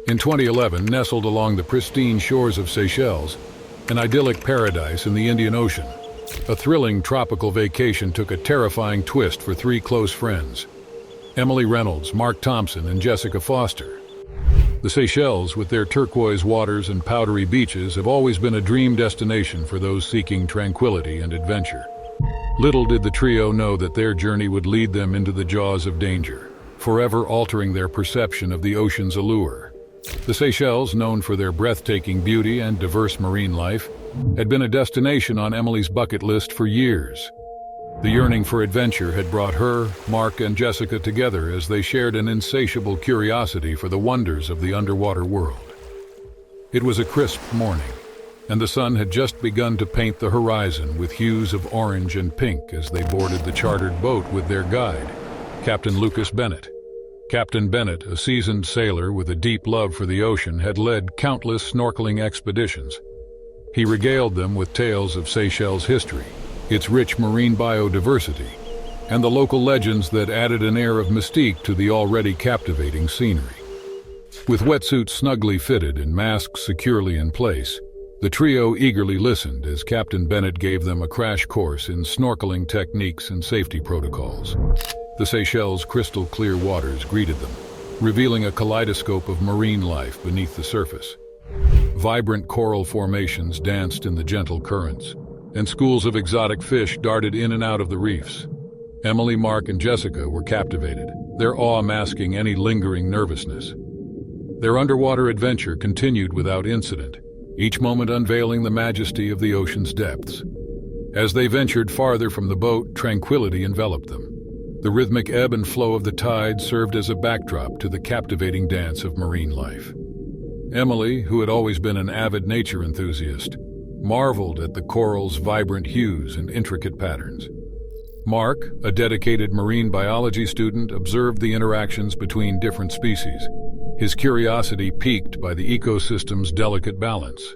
In 2011, nestled along the pristine shores of Seychelles, an idyllic paradise in the Indian Ocean, a thrilling tropical vacation took a terrifying twist for three close friends: Emily Reynolds, Mark Thompson, and Jessica Foster. The Seychelles, with their turquoise waters and powdery beaches, have always been a dream destination for those seeking tranquility and adventure. Little did the trio know that their journey would lead them into the jaws of danger, forever altering their perception of the ocean's allure. The Seychelles, known for their breathtaking beauty and diverse marine life, had been a destination on Emily's bucket list for years. The yearning for adventure had brought her, Mark, and Jessica together as they shared an insatiable curiosity for the wonders of the underwater world. It was a crisp morning, and the sun had just begun to paint the horizon with hues of orange and pink as they boarded the chartered boat with their guide, Captain Lucas Bennett. Captain Bennett, a seasoned sailor with a deep love for the ocean, had led countless snorkeling expeditions. He regaled them with tales of Seychelles' history, its rich marine biodiversity, and the local legends that added an air of mystique to the already captivating scenery. With wetsuits snugly fitted and masks securely in place, the trio eagerly listened as Captain Bennett gave them a crash course in snorkeling techniques and safety protocols. The Seychelles' crystal-clear waters greeted them, revealing a kaleidoscope of marine life beneath the surface. Vibrant coral formations danced in the gentle currents, and schools of exotic fish darted in and out of the reefs. Emily, Mark, and Jessica were captivated, their awe masking any lingering nervousness. Their underwater adventure continued without incident, each moment unveiling the majesty of the ocean's depths. As they ventured farther from the boat, tranquility enveloped them. The rhythmic ebb and flow of the tide served as a backdrop to the captivating dance of marine life. Emily, who had always been an avid nature enthusiast, marveled at the coral's vibrant hues and intricate patterns. Mark, a dedicated marine biology student, observed the interactions between different species, his curiosity piqued by the ecosystem's delicate balance.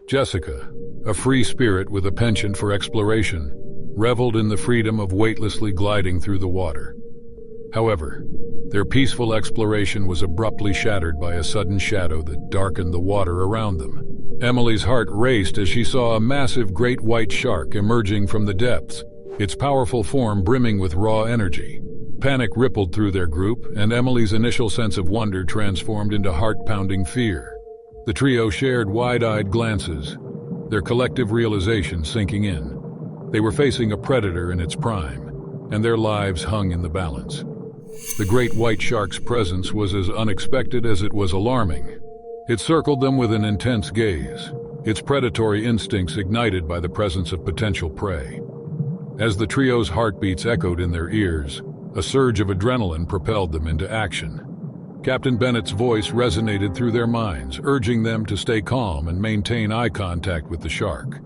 Jessica, a free spirit with a penchant for exploration, reveled in the freedom of weightlessly gliding through the water. However, their peaceful exploration was abruptly shattered by a sudden shadow that darkened the water around them. Emily's heart raced as she saw a massive great white shark emerging from the depths, its powerful form brimming with raw energy. Panic rippled through their group, and Emily's initial sense of wonder transformed into heart-pounding fear. The trio shared wide-eyed glances, their collective realization sinking in. They were facing a predator in its prime, and their lives hung in the balance. The great white shark's presence was as unexpected as it was alarming. It circled them with an intense gaze, its predatory instincts ignited by the presence of potential prey. As the trio's heartbeats echoed in their ears, a surge of adrenaline propelled them into action. Captain Bennett's voice resonated through their minds, urging them to stay calm and maintain eye contact with the shark.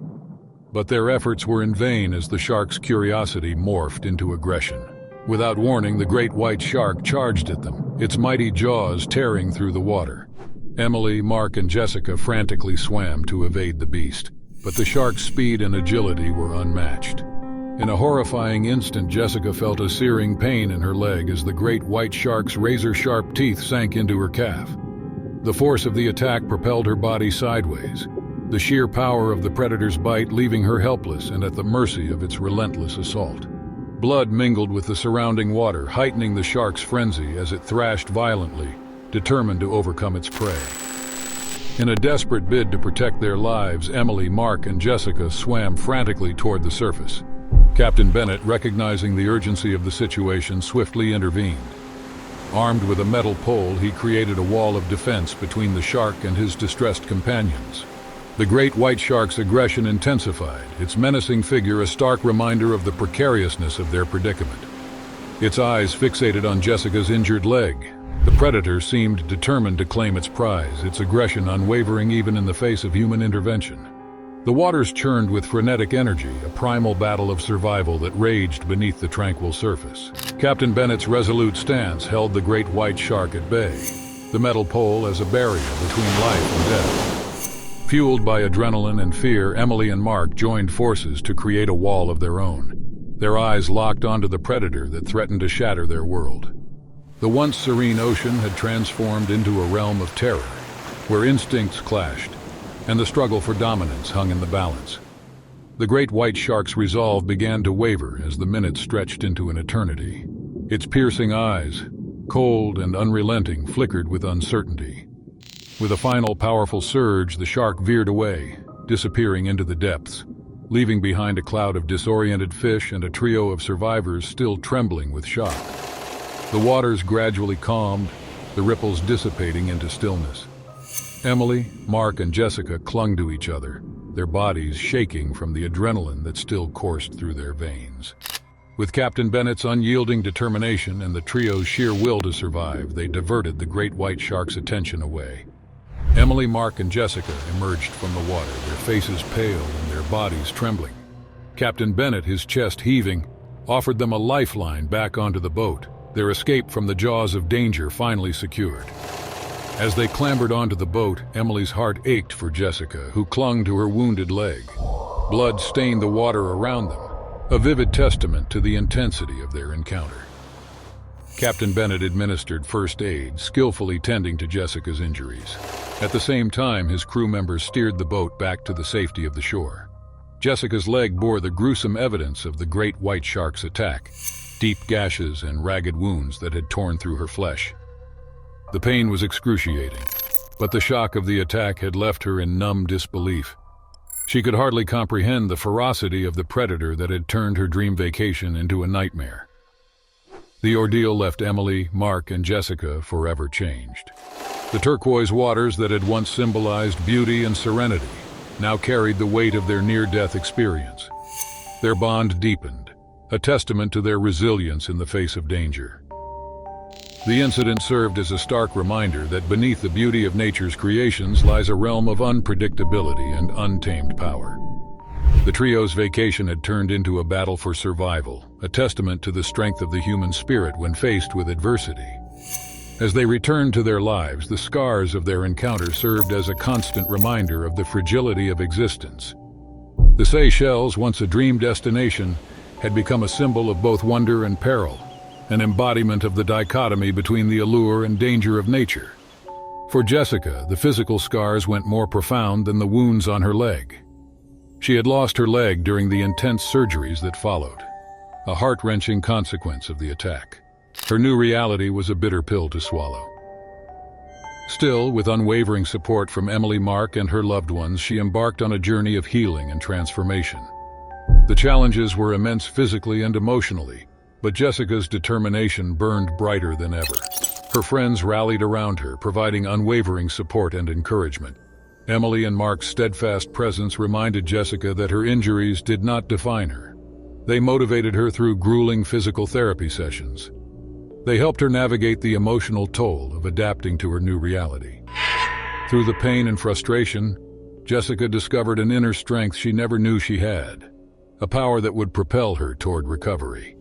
But their efforts were in vain as the shark's curiosity morphed into aggression. Without warning, the great white shark charged at them, its mighty jaws tearing through the water. Emily, Mark, and Jessica frantically swam to evade the beast, but the shark's speed and agility were unmatched. In a horrifying instant, Jessica felt a searing pain in her leg as the great white shark's razor-sharp teeth sank into her calf. The force of the attack propelled her body sideways, the sheer power of the predator's bite leaving her helpless and at the mercy of its relentless assault. Blood mingled with the surrounding water, heightening the shark's frenzy as it thrashed violently, determined to overcome its prey. In a desperate bid to protect their lives, Emily, Mark, and Jessica swam frantically toward the surface. Captain Bennett, recognizing the urgency of the situation, swiftly intervened. Armed with a metal pole, he created a wall of defense between the shark and his distressed companions. The great white shark's aggression intensified, its menacing figure a stark reminder of the precariousness of their predicament. Its eyes fixated on Jessica's injured leg. The predator seemed determined to claim its prize, its aggression unwavering even in the face of human intervention. The waters churned with frenetic energy, a primal battle of survival that raged beneath the tranquil surface. Captain Bennett's resolute stance held the great white shark at bay, the metal pole as a barrier between life and death. Fueled by adrenaline and fear, Emily and Mark joined forces to create a wall of their own, their eyes locked onto the predator that threatened to shatter their world. The once serene ocean had transformed into a realm of terror, where instincts clashed, and the struggle for dominance hung in the balance. The great white shark's resolve began to waver as the minutes stretched into an eternity. Its piercing eyes, cold and unrelenting, flickered with uncertainty. With a final powerful surge, the shark veered away, disappearing into the depths, leaving behind a cloud of disoriented fish and a trio of survivors still trembling with shock. The waters gradually calmed, the ripples dissipating into stillness. Emily, Mark, and Jessica clung to each other, their bodies shaking from the adrenaline that still coursed through their veins. With Captain Bennett's unyielding determination and the trio's sheer will to survive, they diverted the great white shark's attention away. Emily, Mark, and Jessica emerged from the water, their faces pale and their bodies trembling. Captain Bennett, his chest heaving, offered them a lifeline back onto the boat, their escape from the jaws of danger finally secured. As they clambered onto the boat, Emily's heart ached for Jessica, who clung to her wounded leg. Blood stained the water around them, a vivid testament to the intensity of their encounter. Captain Bennett administered first aid, skillfully tending to Jessica's injuries. At the same time, his crew members steered the boat back to the safety of the shore. Jessica's leg bore the gruesome evidence of the great white shark's attack, deep gashes and ragged wounds that had torn through her flesh. The pain was excruciating, but the shock of the attack had left her in numb disbelief. She could hardly comprehend the ferocity of the predator that had turned her dream vacation into a nightmare. The ordeal left Emily, Mark, and Jessica forever changed. The turquoise waters that had once symbolized beauty and serenity now carried the weight of their near-death experience. Their bond deepened, a testament to their resilience in the face of danger. The incident served as a stark reminder that beneath the beauty of nature's creations lies a realm of unpredictability and untamed power. The trio's vacation had turned into a battle for survival, a testament to the strength of the human spirit when faced with adversity. As they returned to their lives, the scars of their encounter served as a constant reminder of the fragility of existence. The Seychelles, once a dream destination, had become a symbol of both wonder and peril, an embodiment of the dichotomy between the allure and danger of nature. For Jessica, the physical scars went more profound than the wounds on her leg. She had lost her leg during the intense surgeries that followed, a heart-wrenching consequence of the attack. Her new reality was a bitter pill to swallow. Still, with unwavering support from Emily, Mark, and her loved ones, she embarked on a journey of healing and transformation. The challenges were immense physically and emotionally, but Jessica's determination burned brighter than ever. Her friends rallied around her, providing unwavering support and encouragement. Emily and Mark's steadfast presence reminded Jessica that her injuries did not define her. They motivated her through grueling physical therapy sessions. They helped her navigate the emotional toll of adapting to her new reality. Through the pain and frustration, Jessica discovered an inner strength she never knew she had, a power that would propel her toward recovery.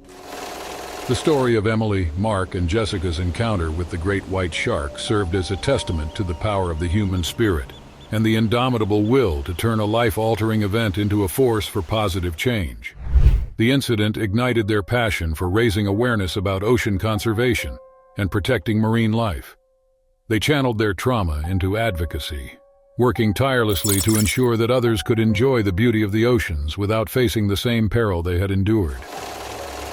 The story of Emily, Mark, and Jessica's encounter with the great white shark served as a testament to the power of the human spirit and the indomitable will to turn a life-altering event into a force for positive change. The incident ignited their passion for raising awareness about ocean conservation and protecting marine life. They channeled their trauma into advocacy, working tirelessly to ensure that others could enjoy the beauty of the oceans without facing the same peril they had endured.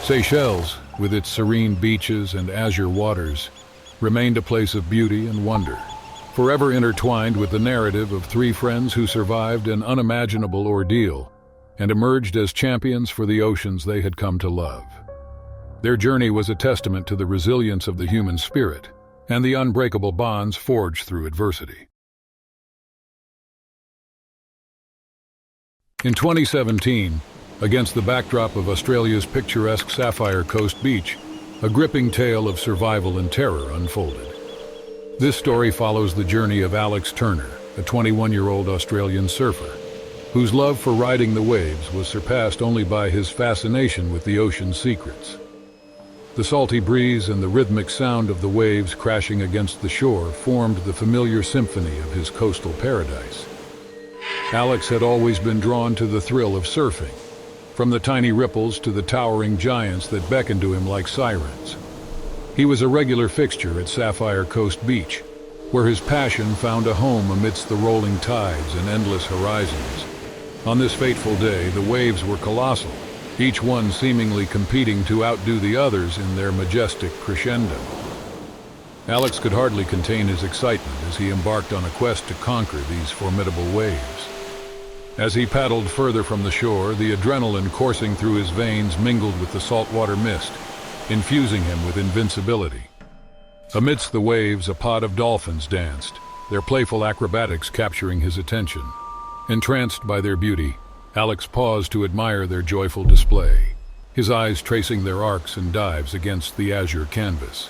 Seychelles, with its serene beaches and azure waters, remained a place of beauty and wonder, forever intertwined with the narrative of three friends who survived an unimaginable ordeal and emerged as champions for the oceans they had come to love. Their journey was a testament to the resilience of the human spirit and the unbreakable bonds forged through adversity. In 2017, against the backdrop of Australia's picturesque Sapphire Coast beach, a gripping tale of survival and terror unfolded. This story follows the journey of Alex Turner, a 21-year-old Australian surfer, whose love for riding the waves was surpassed only by his fascination with the ocean's secrets. The salty breeze and the rhythmic sound of the waves crashing against the shore formed the familiar symphony of his coastal paradise. Alex had always been drawn to the thrill of surfing, from the tiny ripples to the towering giants that beckoned to him like sirens. He was a regular fixture at Sapphire Coast Beach, where his passion found a home amidst the rolling tides and endless horizons. On this fateful day, the waves were colossal, each one seemingly competing to outdo the others in their majestic crescendo. Alex could hardly contain his excitement as he embarked on a quest to conquer these formidable waves. As he paddled further from the shore, the adrenaline coursing through his veins mingled with the saltwater mist, infusing him with invincibility. Amidst the waves, a pod of dolphins danced, their playful acrobatics capturing his attention. Entranced by their beauty, Alex paused to admire their joyful display, his eyes tracing their arcs and dives against the azure canvas.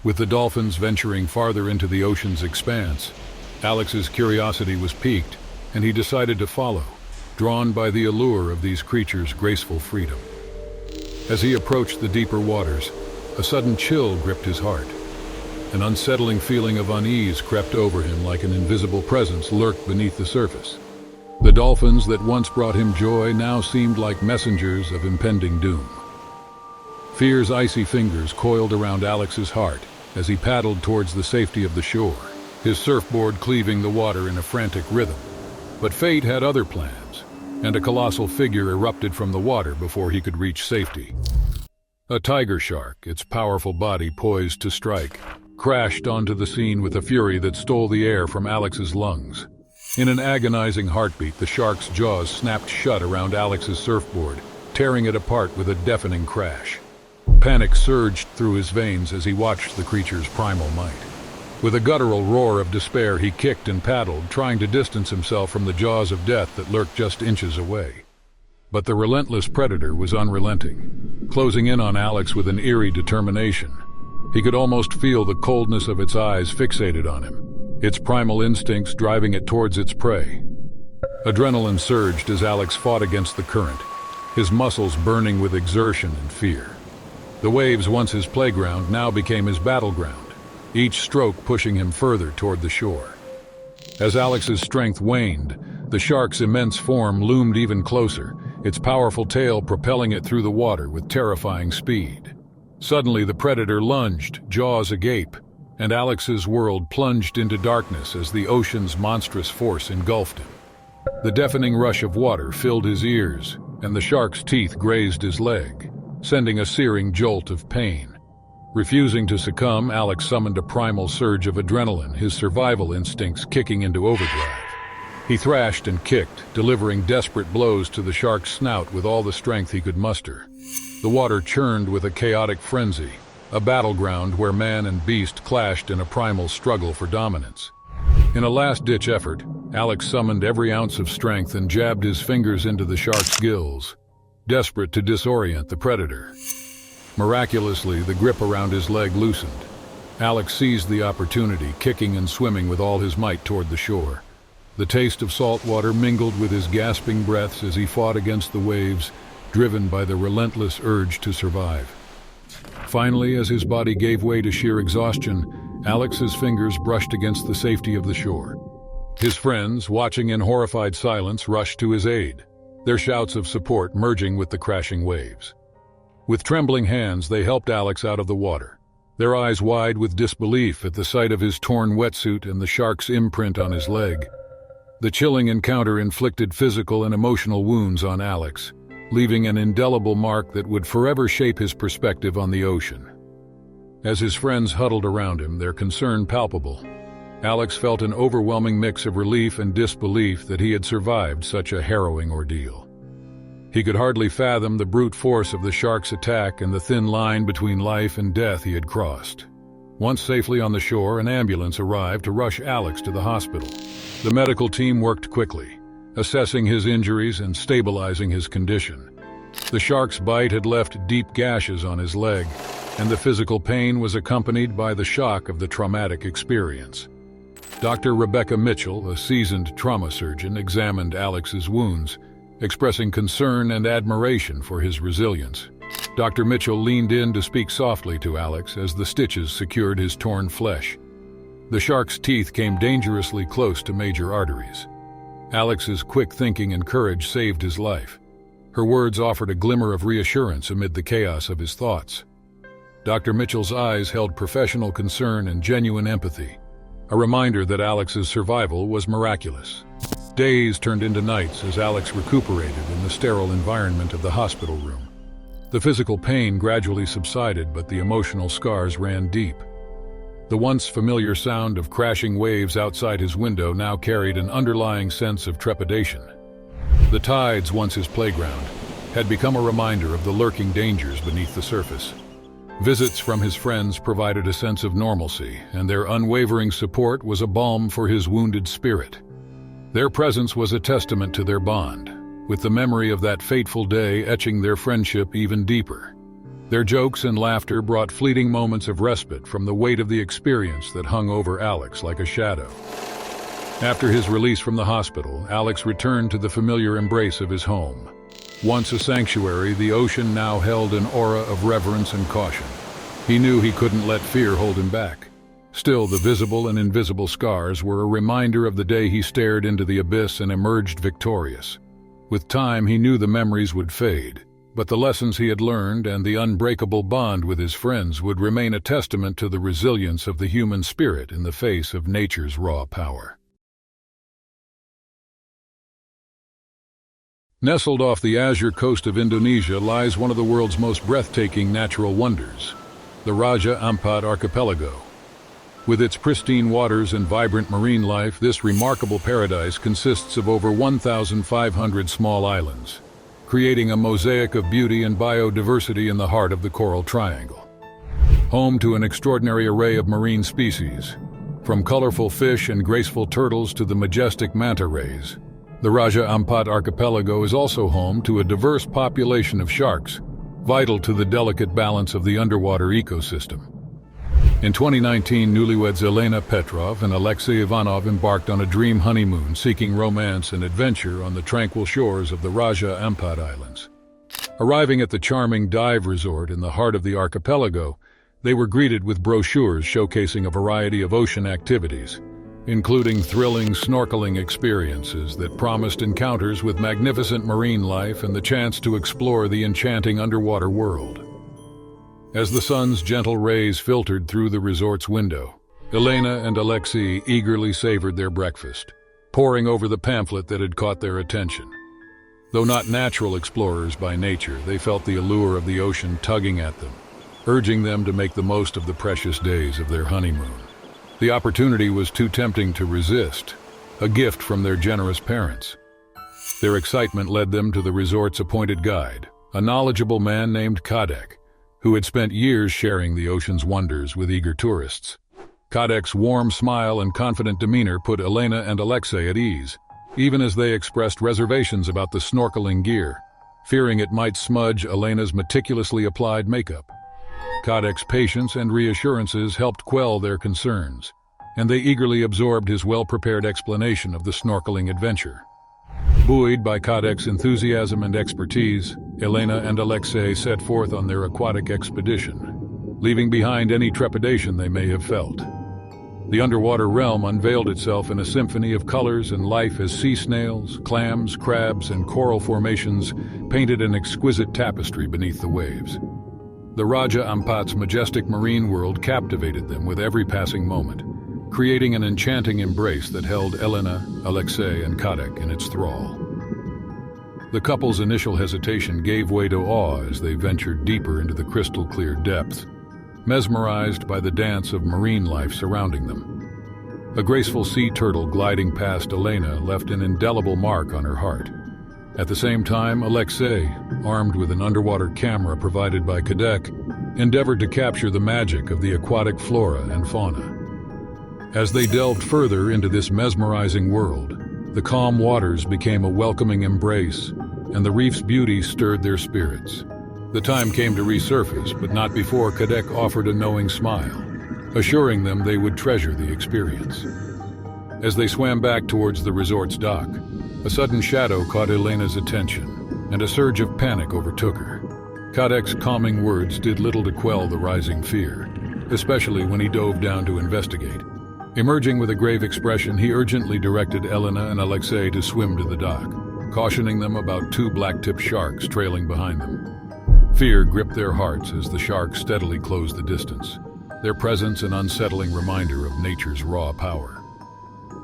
With the dolphins venturing farther into the ocean's expanse, Alex's curiosity was piqued, and he decided to follow, drawn by the allure of these creatures' graceful freedom. As he approached the deeper waters, a sudden chill gripped his heart. An unsettling feeling of unease crept over him like an invisible presence lurked beneath the surface. The dolphins that once brought him joy now seemed like messengers of impending doom. Fear's icy fingers coiled around Alex's heart as he paddled towards the safety of the shore, his surfboard cleaving the water in a frantic rhythm. But fate had other plans, and a colossal figure erupted from the water before he could reach safety. A tiger shark, its powerful body poised to strike, crashed onto the scene with a fury that stole the air from Alex's lungs. In an agonizing heartbeat, the shark's jaws snapped shut around Alex's surfboard, tearing it apart with a deafening crash. Panic surged through his veins as he watched the creature's primal might. With a guttural roar of despair, he kicked and paddled, trying to distance himself from the jaws of death that lurked just inches away. But the relentless predator was unrelenting, closing in on Alex with an eerie determination. He could almost feel the coldness of its eyes fixated on him, its primal instincts driving it towards its prey. Adrenaline surged as Alex fought against the current, his muscles burning with exertion and fear. The waves, once his playground, now became his battleground, each stroke pushing him further toward the shore. As Alex's strength waned, the shark's immense form loomed even closer, its powerful tail propelling it through the water with terrifying speed. Suddenly, the predator lunged, jaws agape, and Alex's world plunged into darkness as the ocean's monstrous force engulfed him. The deafening rush of water filled his ears, and the shark's teeth grazed his leg, sending a searing jolt of pain. Refusing to succumb, Alex summoned a primal surge of adrenaline, his survival instincts kicking into overdrive. He thrashed and kicked, delivering desperate blows to the shark's snout with all the strength he could muster. The water churned with a chaotic frenzy, a battleground where man and beast clashed in a primal struggle for dominance. In a last-ditch effort, Alex summoned every ounce of strength and jabbed his fingers into the shark's gills, desperate to disorient the predator. Miraculously, the grip around his leg loosened. Alex seized the opportunity, kicking and swimming with all his might toward the shore. The taste of salt water mingled with his gasping breaths as he fought against the waves, driven by the relentless urge to survive. Finally, as his body gave way to sheer exhaustion, Alex's fingers brushed against the safety of the shore. His friends, watching in horrified silence, rushed to his aid, their shouts of support merging with the crashing waves. With trembling hands, they helped Alex out of the water, their eyes wide with disbelief at the sight of his torn wetsuit and the shark's imprint on his leg. The chilling encounter inflicted physical and emotional wounds on Alex, leaving an indelible mark that would forever shape his perspective on the ocean. As his friends huddled around him, their concern palpable, Alex felt an overwhelming mix of relief and disbelief that he had survived such a harrowing ordeal. He could hardly fathom the brute force of the shark's attack and the thin line between life and death he had crossed. Once safely on the shore, an ambulance arrived to rush Alex to the hospital. The medical team worked quickly, assessing his injuries and stabilizing his condition. The shark's bite had left deep gashes on his leg, and the physical pain was accompanied by the shock of the traumatic experience. Dr. Rebecca Mitchell, a seasoned trauma surgeon, examined Alex's wounds, expressing concern and admiration for his resilience. Dr. Mitchell leaned in to speak softly to Alex as the stitches secured his torn flesh. The shark's teeth came dangerously close to major arteries. Alex's quick thinking and courage saved his life. Her words offered a glimmer of reassurance amid the chaos of his thoughts. Dr. Mitchell's eyes held professional concern and genuine empathy, a reminder that Alex's survival was miraculous. Days turned into nights as Alex recuperated in the sterile environment of the hospital room. The physical pain gradually subsided, but the emotional scars ran deep. The once familiar sound of crashing waves outside his window now carried an underlying sense of trepidation. The tides, once his playground, had become a reminder of the lurking dangers beneath the surface. Visits from his friends provided a sense of normalcy, and their unwavering support was a balm for his wounded spirit. Their presence was a testament to their bond, with the memory of that fateful day etching their friendship even deeper. Their jokes and laughter brought fleeting moments of respite from the weight of the experience that hung over Alex like a shadow. After his release from the hospital, Alex returned to the familiar embrace of his home. Once a sanctuary, the ocean now held an aura of reverence and caution. He knew he couldn't let fear hold him back. Still, the visible and invisible scars were a reminder of the day he stared into the abyss and emerged victorious. With time, he knew the memories would fade, but the lessons he had learned and the unbreakable bond with his friends would remain a testament to the resilience of the human spirit in the face of nature's raw power. Nestled off the azure coast of Indonesia lies one of the world's most breathtaking natural wonders, the Raja Ampat archipelago. With its pristine waters and vibrant marine life, this remarkable paradise consists of over 1,500 small islands, creating a mosaic of beauty and biodiversity in the heart of the Coral Triangle. Home to an extraordinary array of marine species, from colorful fish and graceful turtles to the majestic manta rays, the Raja Ampat archipelago is also home to a diverse population of sharks, vital to the delicate balance of the underwater ecosystem. In 2019, newlyweds Elena Petrov and Alexei Ivanov embarked on a dream honeymoon seeking romance and adventure on the tranquil shores of the Raja Ampat Islands. Arriving at the charming dive resort in the heart of the archipelago, they were greeted with brochures showcasing a variety of ocean activities, including thrilling snorkeling experiences that promised encounters with magnificent marine life and the chance to explore the enchanting underwater world. As the sun's gentle rays filtered through the resort's window, Elena and Alexei eagerly savored their breakfast, poring over the pamphlet that had caught their attention. Though not natural explorers by nature, they felt the allure of the ocean tugging at them, urging them to make the most of the precious days of their honeymoon. The opportunity was too tempting to resist, a gift from their generous parents. Their excitement led them to the resort's appointed guide, a knowledgeable man named Kadek, who had spent years sharing the ocean's wonders with eager tourists. Kadek's warm smile and confident demeanor put Elena and Alexei at ease, even as they expressed reservations about the snorkeling gear, fearing it might smudge Elena's meticulously applied makeup. Kadek's patience and reassurances helped quell their concerns, and they eagerly absorbed his well-prepared explanation of the snorkeling adventure. Buoyed by Kadek's enthusiasm and expertise, Elena and Alexei set forth on their aquatic expedition, leaving behind any trepidation they may have felt. The underwater realm unveiled itself in a symphony of colors and life as sea snails, clams, crabs, and coral formations painted an exquisite tapestry beneath the waves. The Raja Ampat's majestic marine world captivated them with every passing moment, creating an enchanting embrace that held Elena, Alexei, and Kadek in its thrall. The couple's initial hesitation gave way to awe as they ventured deeper into the crystal-clear depths, mesmerized by the dance of marine life surrounding them. A graceful sea turtle gliding past Elena left an indelible mark on her heart. At the same time, Alexei, armed with an underwater camera provided by Kadek, endeavored to capture the magic of the aquatic flora and fauna. As they delved further into this mesmerizing world, the calm waters became a welcoming embrace, and the reef's beauty stirred their spirits. The time came to resurface, but not before Kadek offered a knowing smile, assuring them they would treasure the experience. As they swam back towards the resort's dock, a sudden shadow caught Elena's attention, and a surge of panic overtook her. Kadek's calming words did little to quell the rising fear, especially when he dove down to investigate. Emerging with a grave expression, he urgently directed Elena and Alexei to swim to the dock, cautioning them about two black-tipped sharks trailing behind them. Fear gripped their hearts as the sharks steadily closed the distance. their presence an unsettling reminder of nature's raw power.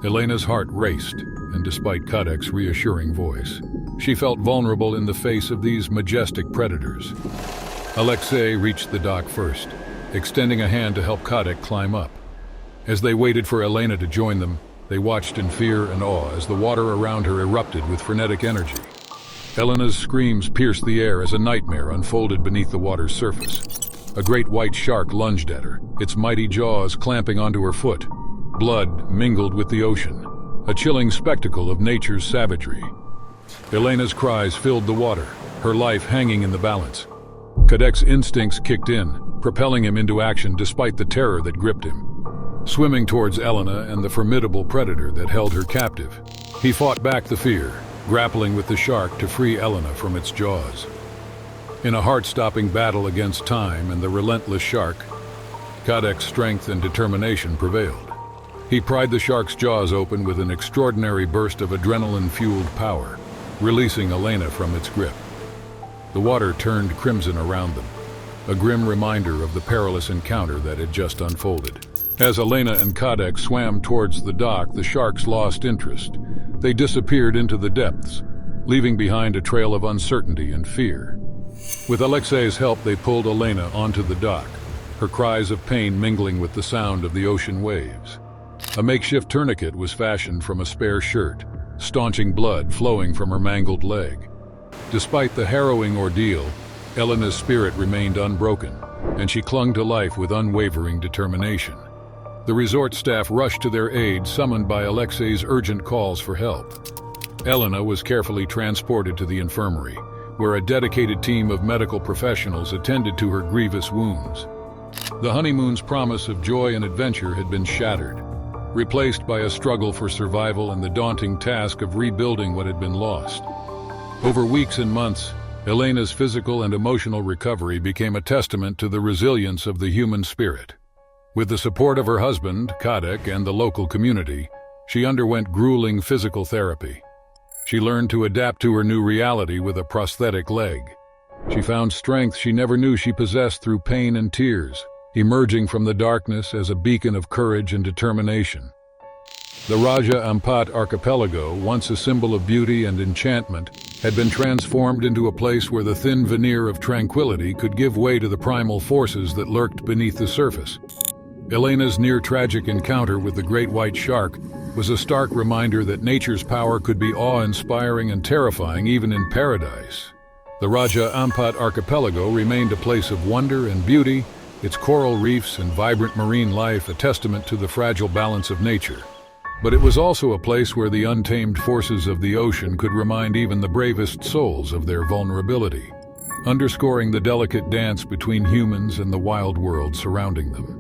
Elena's heart raced, and despite Kadek's reassuring voice, she felt vulnerable in the face of these majestic predators. Alexei reached the dock first, extending a hand to help Kadek climb up. As they waited for Elena to join them, they watched in fear and awe as the water around her erupted with frenetic energy. Elena's screams pierced the air as a nightmare unfolded beneath the water's surface. A great white shark lunged at her, its mighty jaws clamping onto her foot. Blood mingled with the ocean, a chilling spectacle of nature's savagery. Elena's cries filled the water, her life hanging in the balance. Kadek's instincts kicked in, propelling him into action despite the terror that gripped him. Swimming towards Elena and the formidable predator that held her captive, he fought back the fear, grappling with the shark to free Elena from its jaws. In a heart-stopping battle against time and the relentless shark, Kadek's strength and determination prevailed. He pried the shark's jaws open with an extraordinary burst of adrenaline-fueled power, releasing Elena from its grip. The water turned crimson around them, a grim reminder of the perilous encounter that had just unfolded. As Elena and Kadek swam towards the dock, the sharks lost interest. They disappeared into the depths, leaving behind a trail of uncertainty and fear. With Alexei's help, they pulled Elena onto the dock, her cries of pain mingling with the sound of the ocean waves. A makeshift tourniquet was fashioned from a spare shirt, staunching blood flowing from her mangled leg. Despite the harrowing ordeal, Elena's spirit remained unbroken, and she clung to life with unwavering determination. The resort staff rushed to their aid, summoned by Alexei's urgent calls for help. Elena was carefully transported to the infirmary, where a dedicated team of medical professionals attended to her grievous wounds. The honeymoon's promise of joy and adventure had been shattered, replaced by a struggle for survival and the daunting task of rebuilding what had been lost. Over weeks and months, Elena's physical and emotional recovery became a testament to the resilience of the human spirit. With the support of her husband, Kadek, and the local community, she underwent grueling physical therapy. She learned to adapt to her new reality with a prosthetic leg. She found strength she never knew she possessed through pain and tears, emerging from the darkness as a beacon of courage and determination. The Raja Ampat archipelago, once a symbol of beauty and enchantment, had been transformed into a place where the thin veneer of tranquility could give way to the primal forces that lurked beneath the surface. Elena's near-tragic encounter with the great white shark was a stark reminder that nature's power could be awe-inspiring and terrifying even in paradise. The Raja Ampat archipelago remained a place of wonder and beauty, its coral reefs and vibrant marine life a testament to the fragile balance of nature. But it was also a place where the untamed forces of the ocean could remind even the bravest souls of their vulnerability, underscoring the delicate dance between humans and the wild world surrounding them.